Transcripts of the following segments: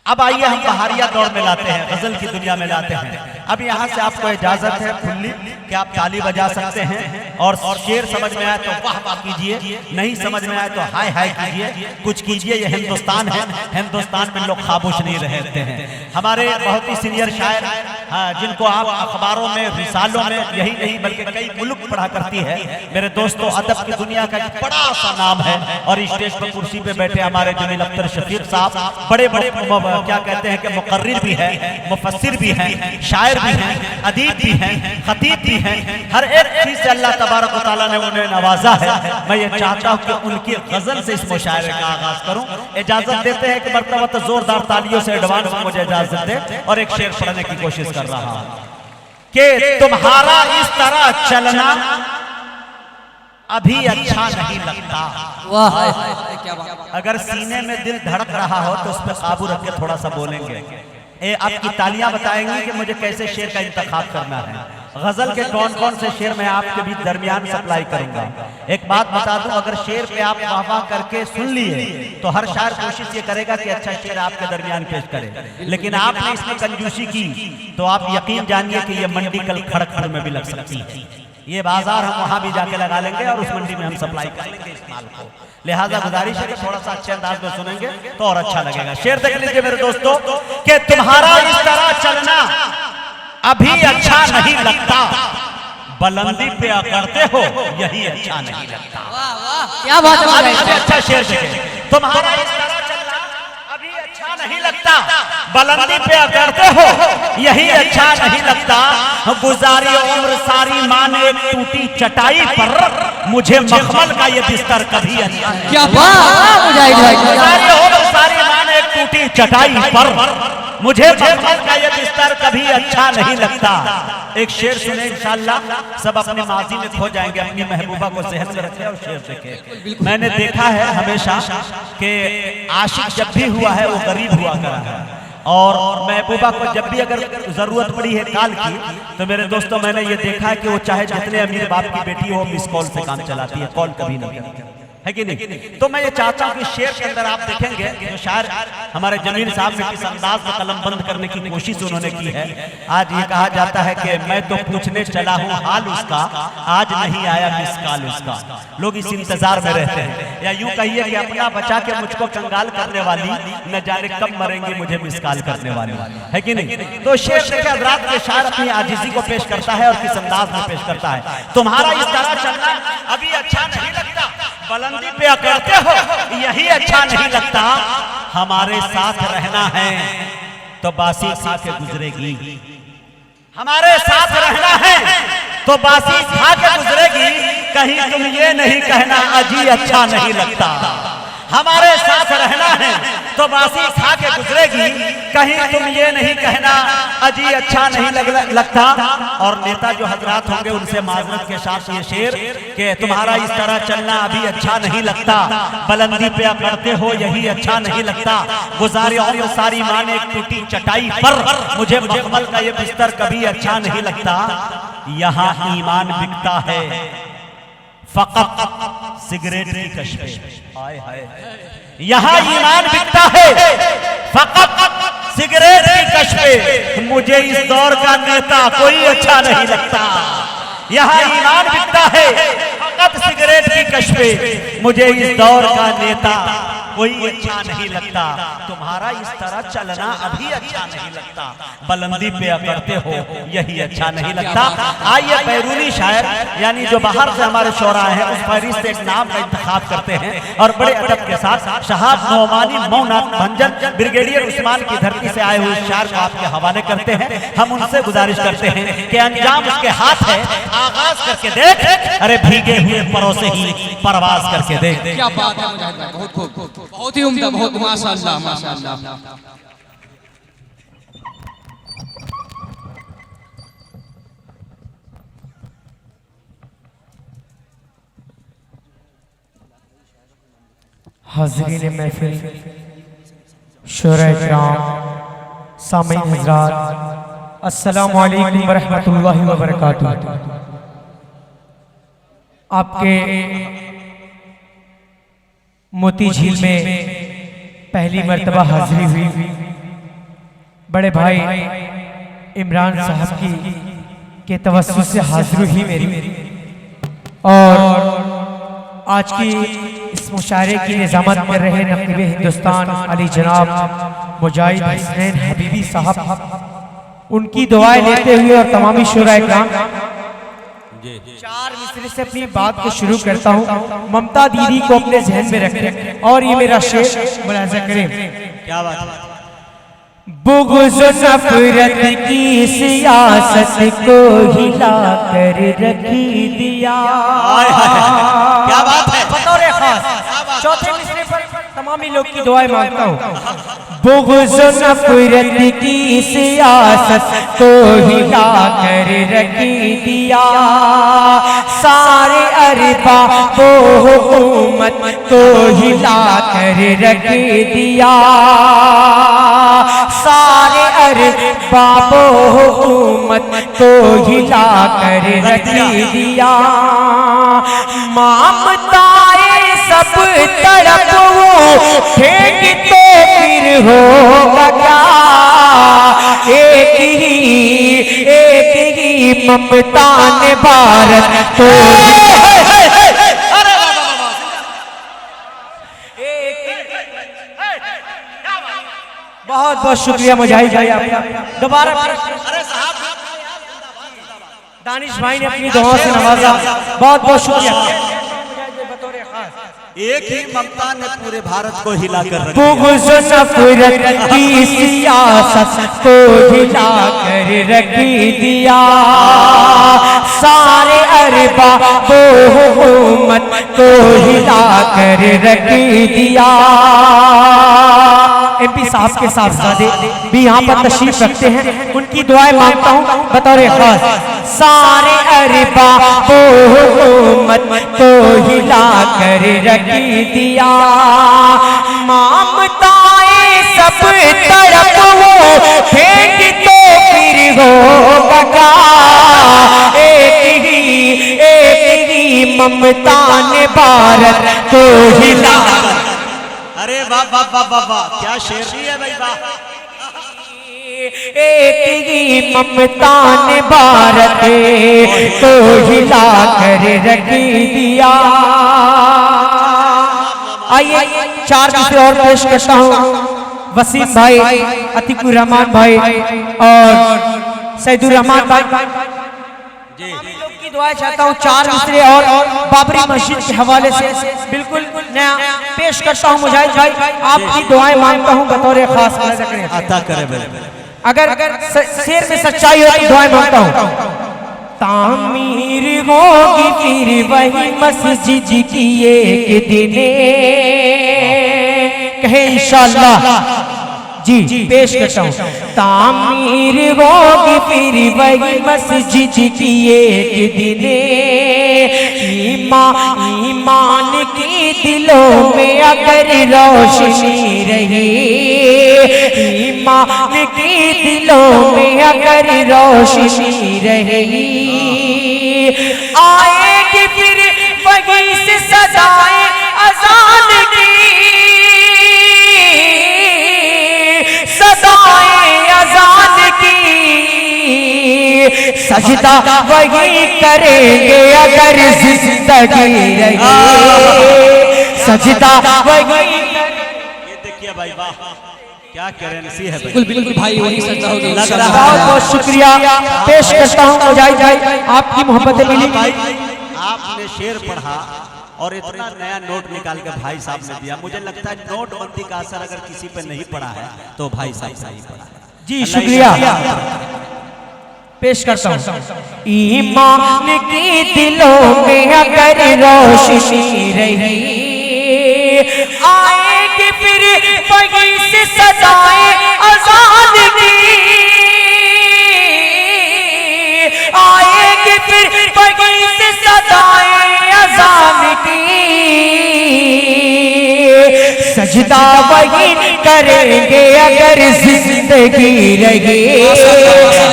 अब आइए हम बहारिया दौर में लाते हैं, गजल की दुनिया में लाते हैं। अब यहाँ से आपको इजाजत है खुली कि आप ताली बजा सकते हैं और शेर समझ में आए तो वाह वाह कीजिए, नहीं समझ में आए तो हाय हाय कीजिए, कुछ कीजिए। ये हिंदुस्तान है, हिंदुस्तान में लोग खामोश नहीं रहते हैं। हमारे बहुत ही सीनियर शायर, हाँ, जिनको आप अखबारों में, रिसालों में, यही नहीं बल्कि कई मुल्क पढ़ा करती है। मेरे दोस्तों, अदब की दुनिया का एक बड़ा सा नाम है और स्टेज पर कुर्सी पे बैठे हमारे जमील अख्तर शफीक साहब बड़े बड़े क्या कहते हैं कि मुकर्रिर भी है, मुफस्सिर भी हैं, शायर भी हैं, अदीब भी हैं, खतीब भी हैं। हर एक चीज से अल्लाह तबारक व तआला ने उन्हें नवाजा है। मैं ये चाहता हूँ कि उनकी गजल से इस मुशायरे का आगाज करूँ। इजाजत देते हैं कि मर्तबा तो जोरदार तालियों से एडवांस में मुझे इजाजत दे और एक शेर पढ़ने की कोशिश कर रहा हूँ कि तुम्हारा इस तरह चलना अभी अच्छा नहीं लगता। वाह क्या बात। अगर सीने में दिल धड़क रहा हो तो उस पर काबू रख के थोड़ा सा बोलेंगे। आपकी तालियां बताएंगी कि मुझे कैसे शेर का इंतखाब करना है। गजल के कौन कौन से शेर मैं आपके बीच दरमियान सप्लाई करूंगा। एक बात बता दूं, अगर शेर पे आप वाह करके सुन लिए तो हर शायर कोशिश ये करेगा कि अच्छा शेर आपके दरमियान पेश करे, लेकिन आपने इसमें कंजूसी की तो आप यकीन जानिए कि ये मंडी कल खड़गपुर में भी लग सकती है। ये बाजार हम वहां भी जाके लगा लेंगे और उस मंडी में हम सप्लाई कर लेंगे इस माल को। लिहाजा गुजारिश है कि थोड़ा सा अच्छे अंदाज में सुनेंगे तो और अच्छा लगेगा। शेर देख लीजिए मेरे दोस्तों कि तुम्हारा इस तरह चलना अभी अच्छा नहीं लगता, बुलंदी पे अकड़ते हो यही अच्छा नहीं लगता। वाह वाह क्या बात है। अभी अच्छा शेर देखें, तुम्हारा इस तरह चलना अभी अच्छा नहीं लगता, बुलंदी पे अकड़ते हो यही अच्छा नहीं लगता। गुजारी उम्र सारी माने एक टूटी चटाई पर, मुझे मखमल का ये बिस्तर कभी अच्छा नहीं। क्या बात मुजाहिद भाई। गुजारी उम्र सारी माने एक टूटी चटाई पर, मुझे मखमल का ये बिस्तर कभी अच्छा नहीं लगता। एक शेर सुने इंशाअल्लाह, सब अपने माजी में खो जाएंगे, अपनी महबूबा को ज़हन में रखें और शेर देखें। मैंने देखा है हमेशा कि आशिक जब भी हुआ है वो गरीब हुआ करा है और महबूबा को जब भी अगर जरूरत पड़ी है काल की तो मेरे दोस्तों मैंने ये देखा है कि वो चाहे जितने अमीर बाप की बेटी हो मिस कॉल से काम चलाती है, कॉल कभी नहीं करती है कि नहीं। तो मैं ये चाहता हूँ कि शेर के अंदर आप देखेंगे जो शायर हमारे जमील साहब ने किस अंदाज में कलम बंद करने की कोशिश उन्होंने की है। आज ये कहा जाता है कि मैं तो पूछने चला हूँ हाल उसका, आज नहीं आया मिस कॉल उसका। लोग इस इंतजार में रहते हैं, या यूं कहिए कि अपना बचा के मुझको कंगाल करने वाली न जाने कब मरेंगे मुझे मिस कॉल करने वाली, है कि नहीं। तो शेर देखे हज़रात के शायर अपनी आजिज़ी को पेश करता है और किस अंदाज में पेश करता है। तुम्हारा इस तरह चलना अभी अच्छा नहीं लगता, बुलंदी पे अकड़ते हो यही अच्छा नहीं लगता। हमारे साथ रहना है तो बासी खा के गुजरेगी, हमारे साथ रहना है तो बासी खा के गुजरेगी, कहीं तुम ये नहीं कहना अजी अच्छा नहीं लगता। हमारे साथ रहना है तो बासी खा के गुजरेगी, कहीं तुम ये नहीं कहना अजी अच्छा नहीं लगता। और नेता जो हजरात होंगे उनसे माजरत के साथ ये शेर कि तुम्हारा इस तरह चलना अभी अच्छा नहीं लगता, बुलंदी पे अकड़ते हो यही अच्छा नहीं लगता। गुजारे और सारी माने एक टूटी चटाई पर, मुझे मखमल का ये बिस्तर कभी अच्छा नहीं लगता। यहाँ ईमान बिकता है फकत सिगरेट की कश्मे, हाय हाय। यहाँ ईमान बिकता है फकत सिगरेट की कश्मे, मुझे इस दौर का नेता कोई अच्छा नहीं लगता। यहाँ ईमान बिकता है फकत सिगरेट की कश्मे, मुझे इस दौर का नेता कोई अच्छा नहीं लगता। तुम्हारा इस तरह चलना अभी अच्छा नहीं लगता, बुलंदी पे अकड़ते हो यही अच्छा नहीं लगता। आइए बैरूनी शायर यानी जो बाहर से हमारे शोरा हैं उस फहरिस्त से एक नाम का इंतखाब करते हैं और बड़े अदब के साथ शहाब नौमानी मौनाथ भंजन ब्रिगेडियर उस्मान की धरती से आए हुए शायर को आपके हवाले करते हैं। हम उनसे गुजारिश करते हैं कि अंजाम उसके हाथ है, आगाज करके देख, अरे भीगे हुए परों से ही परवाज करके देख। क्या बात है मुजाहिद भाई, बहुत खूब, बहुत ही उम्दा, बहुत माशाअल्लाह माशाअल्लाह। हाज़रीन महफिल, शुरा इकराम, सामीन हज़रात, अस्सलामु अलैकुम व रहमतुल्लाहि व बरकातुहू। आपके मोती झील में पहली मर्तबा हाजिरी हुई बड़े भाई इमरान साहब की के तवस्सुस से हाजिर हुई मेरी, और आज की इस मुशायरे की निज़ामत कर रहे नक़ीब हिंदुस्तान अली जनाब मुजाहिद हसनैन हबीबी साहब, उनकी दुआएं लेते हुए और तमामी शुरा इकराम 4 मिसरे से अपनी बात को शुरू करता हूँ। ममता दीदी को अपने जहन में रखें और ये मेरा शेर मुलाहिज़ा करें। क्या बात है? बुग़्ज़ नफ़रत की सियासत को हिला कर रख दिया। क्या बात है? बतौर खास चौथे मिसरे पर तमामी लोग की दुआएं मांगता हूँ। बुग़्ज़ नफ़रत की सियासत को हिला कर रख दिया, सारे अरबाबो हुकूमत को हिला कर रख दिया, सारे अरबाबो हुकूमत को हिला कर रख दिया। ममताए सब तरफ वो फेंक तो फिर होगा क्या, एक ही ममता ने भारत को बहुत बहुत शुक्रिया मुजाहिद भाई, आप दोबारा दानिश भाई ने अपनी दुआओं से नवाजा, बहुत बहुत शुक्रिया। एक ही ममता ने पूरे भारत को हिला कर रख बुग़्ज़ नफ़रत की सियासत को हिला कर रख दिया, सारे अरबाबो हुकूमत को हिला कर रख दिया। MP साहब के साहबजादे भी यहाँ पर तशरीफ रखते हैं, उनकी दुआएं मांगता हूँ बतौर खास। सारे अरबाबो हुकूमत को हिला कर रख दिया, ममताए सब तरफ वो फेंक तो फिर होगा क्या, एक ही ममता ने भारत को हिला। अरे वाह वाह वाह वाह वाह, क्या शेर है भाई, वाह। एक ही ममता ने भारत को हिला कर रख दिया। आइए 4 मिसरे और पेश करता हूँ। वसीम भाई, अतीकुर रहमान भाई और सैदुर रहमान भाई की दुआ चाहता हूँ। 4 मिसरे और बाबरी मस्जिद के हवाले से बिल्कुल नया पेश करता हूँ। मुजाहिद भाई आपकी दुआएं मांगता हूँ बतौर खास, अता करे। अगर शेर में सच्चाई हो तो दुआएं मांगता हूँ। तामीर होगी फिर वही मस्जिद की एक दिन, कहे इंशाअल्लाह जी पेश करता हूँ। तामीर होगी फिर वही मस्जिद की एक दिन, ईमान की दिलों में अगर रोशनी रही, ईमान की दिलों में अगर रोशनी रही, आएगी फिर वही से सदाएं अज़ान की, सदाएं अज़ान की, सजदा वही करेंगे अगर जिंदगी रही, सजदा वही। ये देखिए भाई, वाह क्या करेंसी है भाई। बिल्कुल भाई, वही सजदा होगी। लग रहा है। बहुत बहुत शुक्रिया पेश करता हूँ मुजाहिद भाई, आपकी मोहब्बतें मिली। आपने शेर पढ़ा और इतना नया नोट निकाल के भाई साहब ने दिया। मुझे लगता है नोटबंदी का असर अगर किसी पे नहीं पड़ा है तो भाई साहब से ही पड़ा है। जी शुक्रिया पेश करता हूँ। ईमान की दिलों में अगर रोशनी रही, आएगी फिर वही से सदाएं अज़ान की, आएगी फिर वही से सदाएं अज़ान की, सजदा वही करेंगे अगर जिंदगी रही,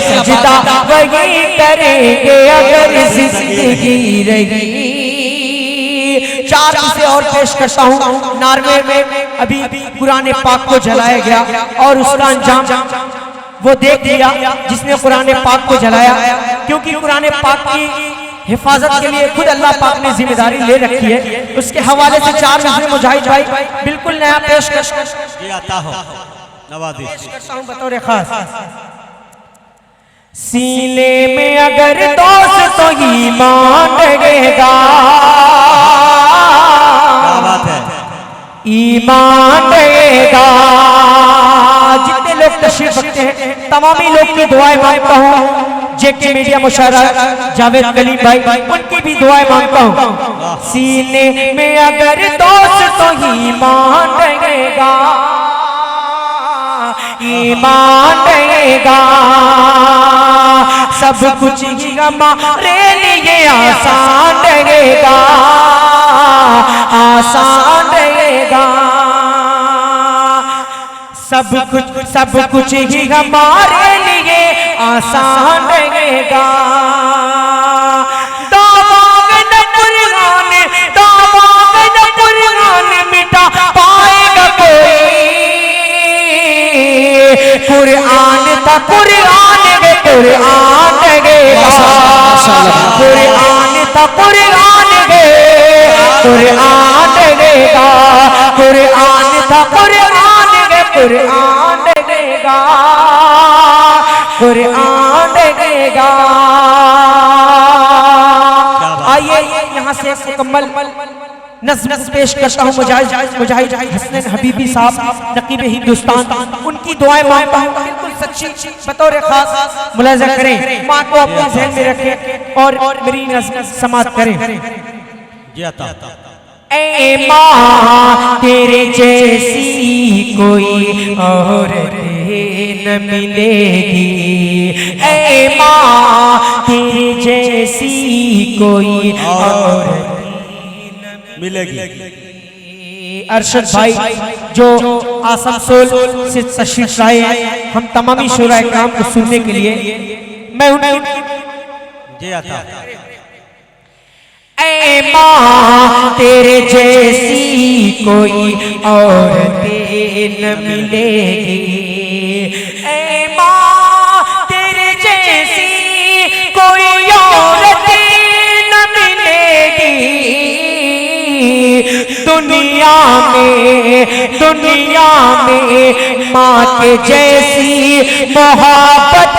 सजदा वही करेंगे अगर जिंदगी रही। 4 मिसरे और पेश करता हूँ। नॉर्वे में अभी कुरान पाक को जलाया गया और उसका अंजाम वो देख लिया जिसने कुरान पाक को जलाया, क्योंकि कुरान पाक की हिफाजत के लिए खुद अल्लाह पाक ने जिम्मेदारी ले रखी है। उसके हवाले से 4 नज़र मुजाहिद भाई बिल्कुल नया पेश करता हूं बतौर खास। सीने में अगर दोस्त तो ईमान रहेगा, ईमान रहेगा। जितने लोग तशरीफ रखते हैं तमामी लोग की दुआएं मांगता हूँ। जेके मीडिया मुशारा जावेद कलीम भाई उनकी भी दुआएं मांगता हूँ। सीने में अगर दोस्त तो ईमान रहेगा, ईमान रहेगा। सब कुछ ही हमारे लिए आसान रहेगा, आसान रहेगा। सब कुछ ही हमारे लिए आसान रहेगा। दामाद न कुरान मिटा पाएगा कोई। कुरान था कुरान गे, कुरान रहेगा। कुरान था कुरान गे, कुरान रहेगा। कुरान था कुरान गे, कुरान रहेगा। कुरान रहेगा। आइए यहाँ से मुकम्मल नज़्म पेश करता हूँ। मुजाहिद हसनैन हबीबी साहब नकीब हिंदुस्तान, उनकी दुआएं मांगता हूँ बिल्कुल सच्ची बतौर खास। मुलाज़ा करें, माँ को अपने ज़हन में रखें और मेरी नज़्म समाअत करें। ऐ माँ तेरे जैसी कोई और न मिलेगी। ऐ माँ तेरे जैसी कोई और मिलेगी। अरशद भाई जो आसनसोल से तशरीफ लाए हैं, हम तमामी शुरा इकराम को सुनने के लिए मैं उन्हें ऐ माँ तेरे जैसी कोई और न मिलेगी। ऐ माँ तेरे जैसी कोई और न मिलेगी। दुनिया में माँ के जैसी मोहब्बत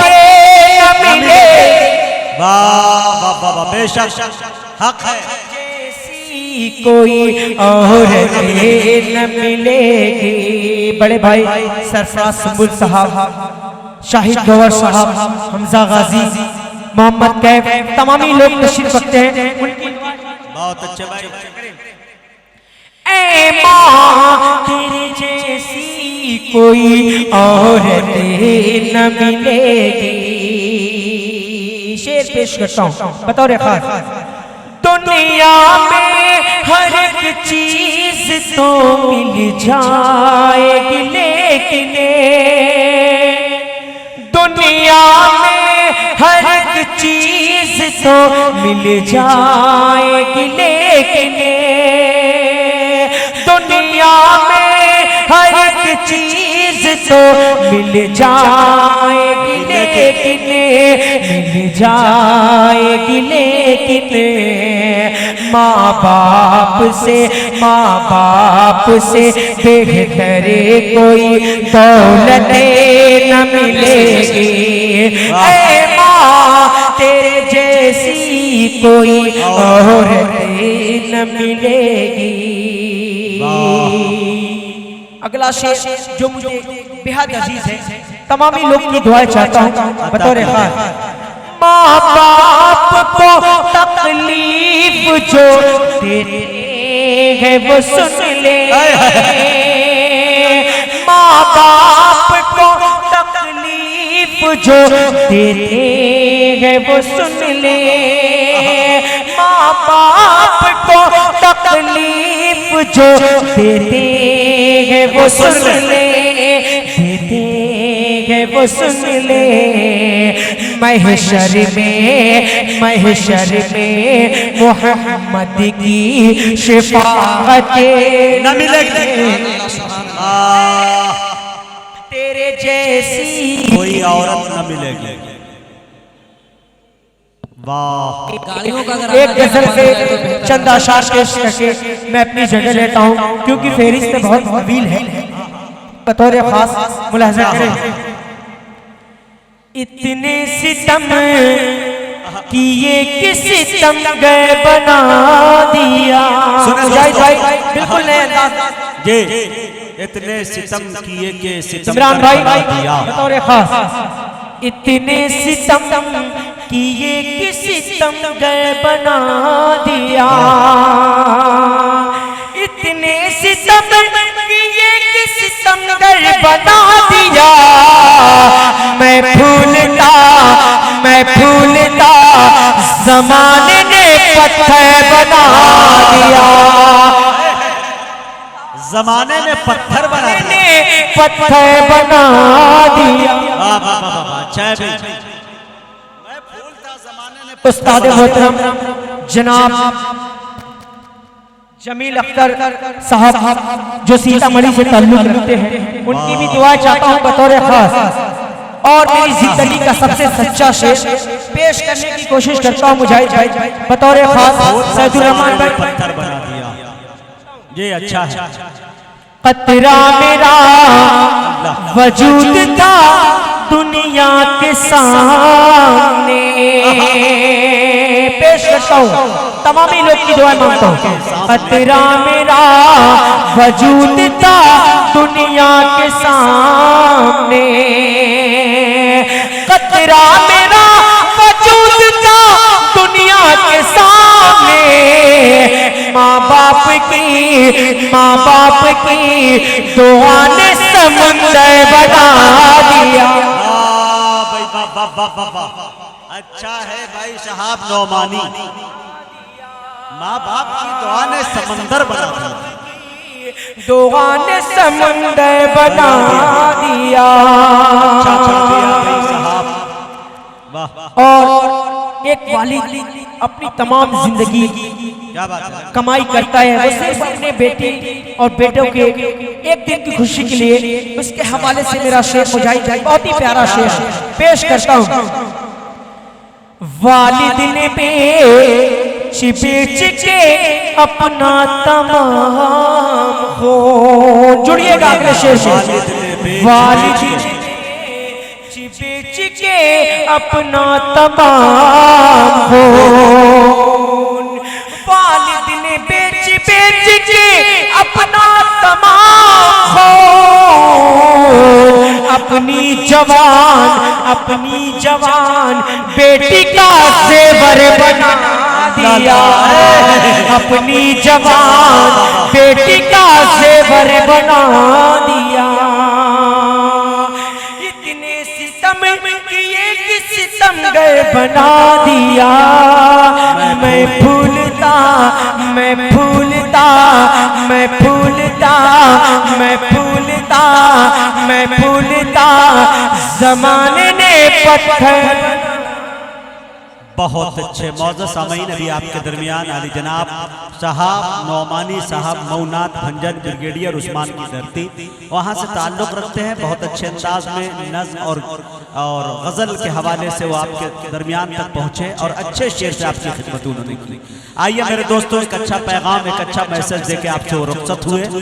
न मिलेगी। वाह वाह वाह, बेशक हक है। जैसी कोई और न मिलेगी। बड़े भाई सरफराज सुंबुल साहब, शाहिद गौहर साहब, हमजा गाजी, मोहम्मद कैफ, तमामी लोग तशरीफ रखते हैं। बहुत अच्छे भाई। ऐ माँ तेरे जैसी कोई और न मिलेगी। शेर पेश करता हूँ बतौर खास। दुनिया में हर एक चीज तो मिल जाएगी, लेकिन दुनिया में हर एक चीज तो मिल जाएगी, लेकिन दुनिया में हर एक चीज तो मिल जाएगी, लेकिन मिल जाएगी, लेकिन माँ बाप से बेहतर कोई दौलत न मिलेगी। ऐ माँ तेरे जैसी कोई और न मिलेगी। अगला शेर जो मुझे बेहद अजीज है, तमामी लोग की दुआएं चाहता हूँ बतौर खास। माँ बाप को तकलीफ जो देते हैं वो सुन ले। माँ बाप को तकलीफ जो देते हैं वो सुन ले। माँ बाप को तकलीफ जो देते हैं वो सुन ले, देते हैं वो सुन ले। महशर में मोहम्मद की शफाअतें न मिलेगी। तेरे जैसी कोई औरत न मिलेगी। वाह, गालियों का अगर एक आना गजल जाना से बंद हो जाए तो बेहतर चंद अशार पेश करके मैं अपनी जगह लेता हूँ, क्योंकि फेरिस्त बहुत तवील है। बतौर खास मुलाहजा करें। इतने सितम किए किस सितम गए बना दिया। मुजाहिद भाई बिल्कुल नए अंदाज। जी, इतने सितम किए के सितम इमरान भाई बना दिया। बतौर खास। इतने सितम किए किस सितम गए बना दिया। इतने सितम किए किस सितम गए बना दिया। मैं भूलता ज़माने ने पत्थर बना दिया। जमाने ने पत्थर बना दिया। पत्थर बना दिया। वाह वाह वाह वाह, अच्छा है भाई। मैं भूलता जमाने ने उस्ताद मोहतरम जनाब जमील अख्तर साहब जो सीतामढ़ी से ताल्लुक रखते हैं, उनकी भी दुआ चाहता हूँ बतौर खास। और मेरी जिंदगी का सबसे सच्चा शेर पेश करने की कोशिश करता हूँ मुजाहिद भाई बतौर खास। सैदुर रहमान भाई पत्थर बना दिया। ये अच्छा है। कतरा मेरा वजूद था दुनिया के सामने। पेश करता हूँ, तमामी लोग की दुआ मांगता हूँ। कतरा मेरा वजूद था दुनिया के सामने। कतरा मेरा वजूद था दुनिया के सामने। माँ बाप की दुआ ने समुंदर बना दिया। भाई वाह वाह वाह वाह वाह, अच्छा है भाई साहब नौमानी। माँ बाप की दुआ ने समंदर बना दिया। दुआ ने समुंदर बना दिया। अच्छा कर दिया भाई साहब, वाह। और एक वालिद अपनी तमाम जिंदगी क्या बात है। कमाई करता है, वो सिर्फ अपने बेटी और बेटों के एक दिन की खुशी के लिए। उसके हवाले से मेरा शेर मुजाहिद है, बहुत ही प्यारा शेर पेश करता हूँ। वालिद ने बेच के अपना तमाम हो। जुड़िएगा अगले शेर से। वालिद ने बेच के अपना तमाम हो। वालिद ने बेच के अपना तमाम हो। अपनी जवान बेटी का जेवर बना दिया। अपनी जवान बेटी का जेवर बना दिया। इतने सितम किए कि सितम गए बना दिया। मैं भूलता ज़माने ने पत्थर। बहुत अच्छे मौजूद सामीन अभी आपके दरमियान आली जनाब साहब नौमानी साहब मऊनात भंजन ब्रिगेडियर उस्मान की धरती वहाँ से ताल्लुक़ रखते हैं। बहुत अच्छे अंदाज में नज़्म और गज़ल के हवाले से वो आपके दरमियान तक पहुँचे और अच्छे शेर से आपकी खिदमत उन्होंने की। आइए मेरे दोस्तों, एक अच्छा पैगाम, एक अच्छा मैसेज दे के आपसे वो रुखसत हुए।